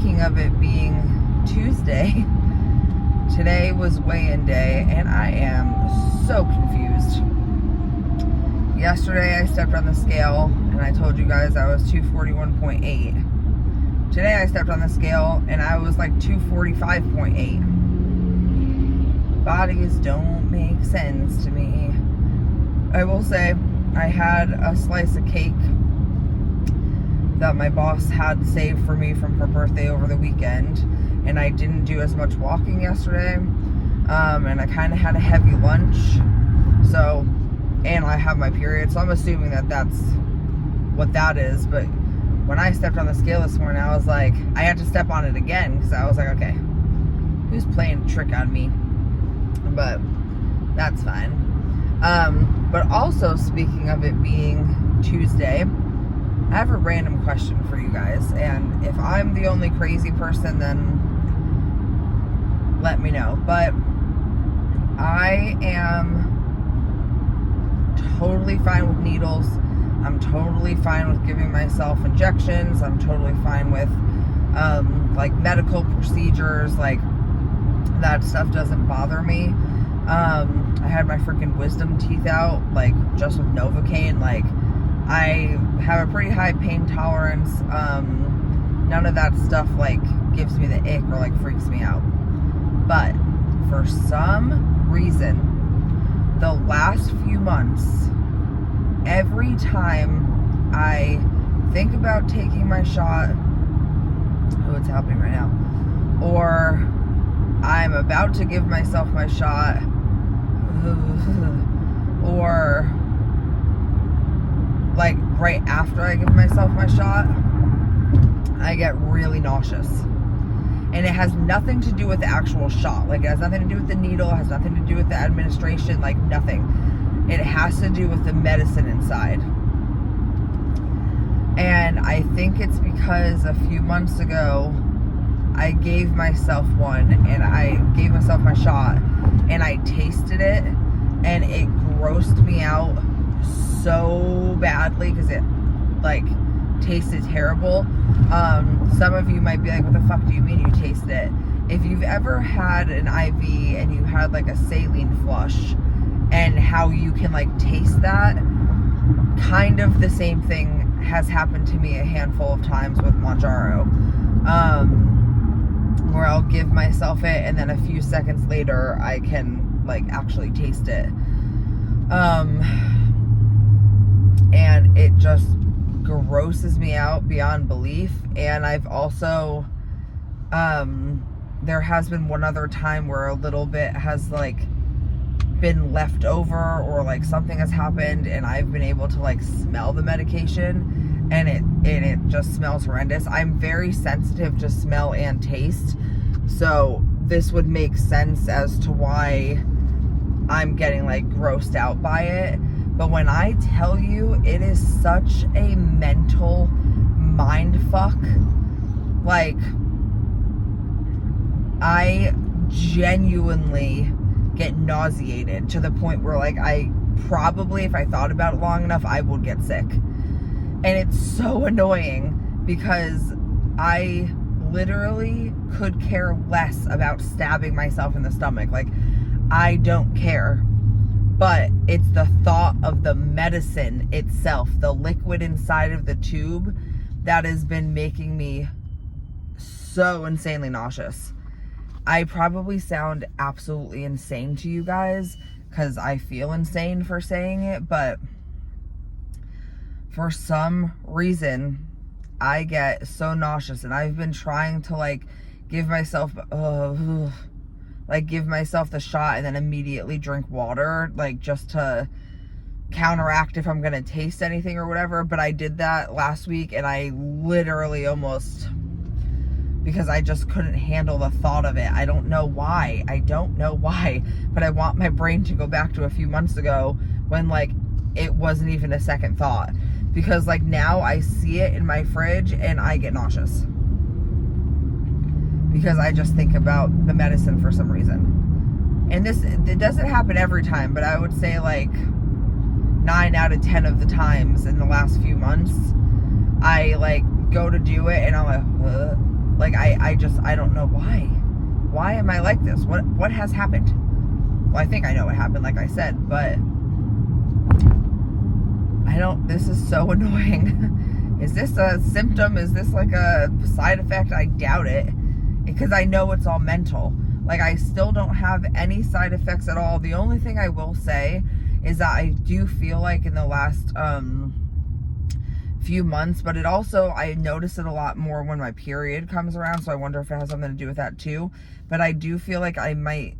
speaking of it being Tuesday, today was weigh-in day, and I am so confused. Yesterday I stepped on the scale, and I told you guys I was 241.8. Today I stepped on the scale, and I was like 245.8. Bodies don't make sense to me. I will say, I had a slice of cake that my boss had saved for me from her birthday over the weekend, and I didn't do as much walking yesterday, and I kind of had a heavy lunch, so, and I have my period, so I'm assuming that that's what that is. But when I stepped on the scale this morning, I was like, I had to step on it again, because I was like, okay, who's playing a trick on me? But that's fine. But also, speaking of it being Tuesday, I have a random question for you guys, and if I'm the only crazy person, then let me know. But I am totally fine with needles. I'm totally fine with giving myself injections. I'm totally fine with like medical procedures. Like, that stuff doesn't bother me. I had my freaking wisdom teeth out, like, just with Novocaine. Like, I have a pretty high pain tolerance. None of that stuff, like, gives me the ick or, like, freaks me out. But for some reason, the last few months, every time I think about taking my shot, oh, it's happening right now, or I'm about to give myself my shot, or like right after I give myself my shot, I get really nauseous. And it has nothing to do with the actual shot. Like, it has nothing to do with the needle, it has nothing to do with the administration, like, nothing. It has to do with the medicine inside. And I think it's because a few months ago, I gave myself one, and I gave myself my shot, and I tasted it, and it grossed me out so badly, because it, like, tasted terrible. Some of you might be like, what the fuck do you mean you tasted it? If you've ever had an IV and you had like a saline flush, and how you can like taste that, kind of the same thing has happened to me a handful of times with Mounjaro, where I'll give myself it, and then a few seconds later I can like actually taste it, and it just grosses me out beyond belief. And I've also, there has been one other time where a little bit has like been left over, or like something has happened, and I've been able to like smell the medication, and it just smells horrendous. I'm very sensitive to smell and taste, so this would make sense as to why I'm getting like grossed out by it. But when I tell you, it is such a mental mind fuck. Like, I genuinely get nauseated to the point where, like, I probably, if I thought about it long enough, I would get sick. And it's so annoying, because I literally could care less about stabbing myself in the stomach. Like, I don't care. But it's the thought of the medicine itself, the liquid inside of the tube, that has been making me so insanely nauseous. I probably sound absolutely insane to you guys, because I feel insane for saying it, but for some reason, I get so nauseous, and I've been trying to like give myself, give myself the shot and then immediately drink water, like, just to counteract if I'm gonna taste anything or whatever. But I did that last week, and I literally almost, because I just couldn't handle the thought of it. I don't know why, but I want my brain to go back to a few months ago when, like, it wasn't even a second thought, because like now I see it in my fridge and I get nauseous, because I just think about the medicine for some reason. And it doesn't happen every time, but I would say like 9 out of 10 of the times in the last few months, I like go to do it and I'm like, Like, I don't know why. Why am I like this? What has happened? Well, I think I know what happened, like I said, but this is so annoying. Is this a symptom? Is this like a side effect? I doubt it, because I know it's all mental. Like, I still don't have any side effects at all. The only thing I will say is that I do feel like in the last few months, but it also, I notice it a lot more when my period comes around, so I wonder if it has something to do with that too. But I do feel like I might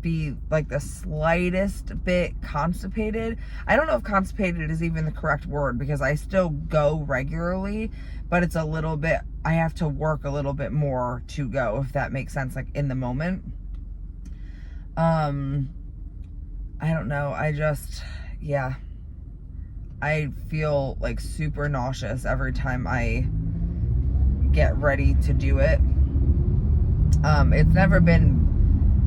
be like the slightest bit constipated. I don't know if constipated is even the correct word, because I still go regularly, but it's a little bit, I have to work a little bit more to go, if that makes sense, like in the moment. I don't know, yeah, I feel like super nauseous every time I get ready to do it. It's never been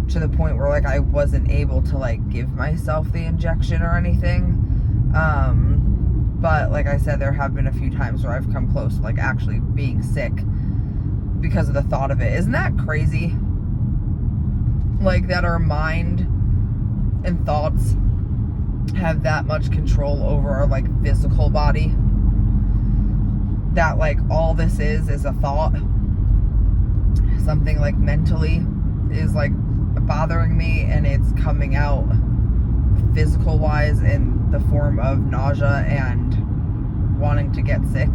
to the point where like I wasn't able to like give myself the injection or anything. But like I said, there have been a few times where I've come close to like actually being sick because of the thought of it. Isn't that crazy? Like, that our mind and thoughts have that much control over our like physical body, that like all this is a thought. Something like mentally is like bothering me, and it's coming out physical wise in the form of nausea and wanting to get sick.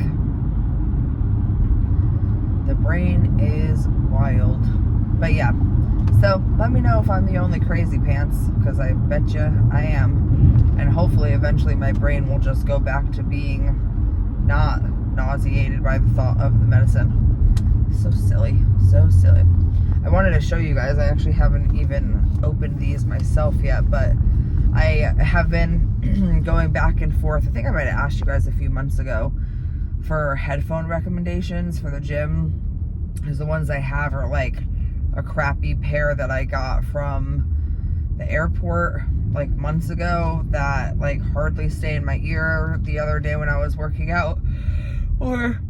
The brain is wild. But yeah, so let me know if I'm the only crazy pants, because I bet you I am. And hopefully eventually my brain will just go back to being not nauseated by the thought of the medicine. So silly, so silly. I wanted to show you guys, I actually haven't even opened these myself yet, but I have been going back and forth. I think I might have asked you guys a few months ago for headphone recommendations for the gym, because the ones I have are like a crappy pair that I got from the airport like months ago that like hardly stay in my ear. The other day when I was working out, or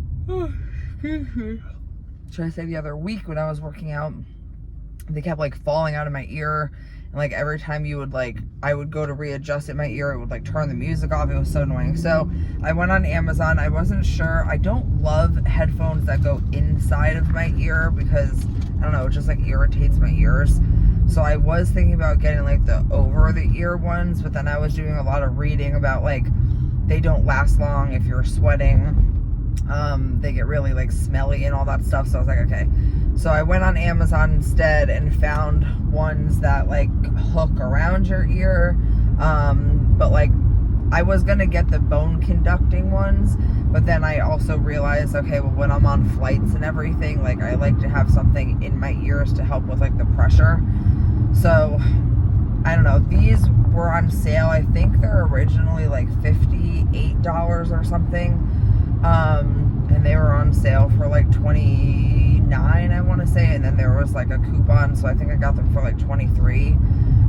should I say the other week when I was working out, they kept like falling out of my ear, and like every time you would like, I would go to readjust it in my ear, it would like turn the music off. It was so annoying. So I went on Amazon. I wasn't sure. I don't love headphones that go inside of my ear, because I don't know, it just like irritates my ears. So I was thinking about getting like the over the ear ones, but then I was doing a lot of reading about like they don't last long if you're sweating. They get really like smelly and all that stuff. So I was like, okay. So I went on Amazon instead and found ones that like hook around your ear. But like I was gonna get the bone conducting ones, but then I also realized, okay, well, when I'm on flights and everything, like I like to have something in my ears to help with like the pressure. So I don't know, these were on sale. I think they're originally like $58 or something. And they were on sale for like $29, I want to say, and then there was like a coupon, so I think I got them for like $23.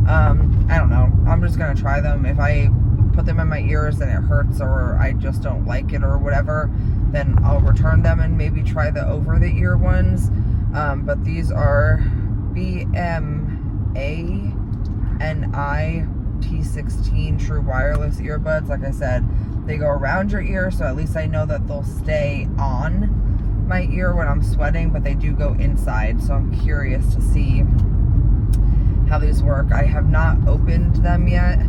I don't know, I'm just gonna try them. If I put them in my ears and it hurts, or I just don't like it or whatever, then I'll return them and maybe try the over the ear ones. But these are BMANI T16 true wireless earbuds. Like I said, they go around your ear, so at least I know that they'll stay on my ear when I'm sweating, but they do go inside, so I'm curious to see how these work. I have not opened them yet,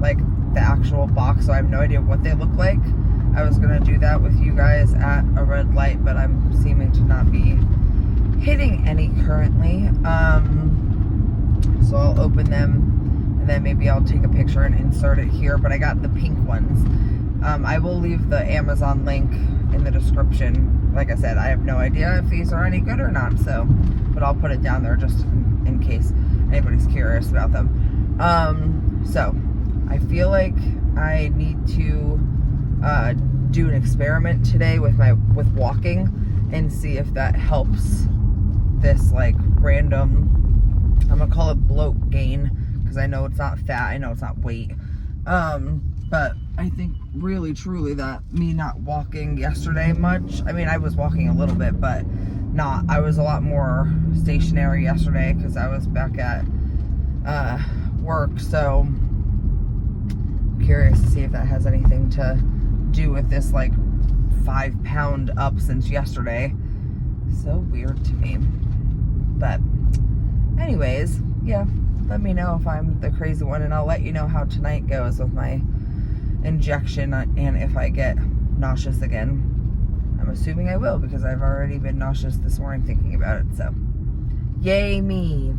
like the actual box, so I have no idea what they look like. I was gonna do that with you guys at a red light, but I'm seeming to not be hitting any currently. So I'll open them, and then maybe I'll take a picture and insert it here. But I got the pink ones. I will leave the Amazon link in the description. Like I said, I have no idea if these are any good or not, so, but I'll put it down there just in case anybody's curious about them. So I feel like I need to do an experiment today with walking and see if that helps this like random, I'm gonna call it bloat gain, because I know it's not fat, I know it's not weight, but I think really truly that me not walking yesterday much, I mean, I was walking a little bit, but not, I was a lot more stationary yesterday because I was back at work, so I'm curious to see if that has anything to do with this like 5 pound up since yesterday. So weird to me. But anyways, yeah, let me know if I'm the crazy one, and I'll let you know how tonight goes with my injection and if I get nauseous again. I'm assuming I will because I've already been nauseous this morning thinking about it, so yay me.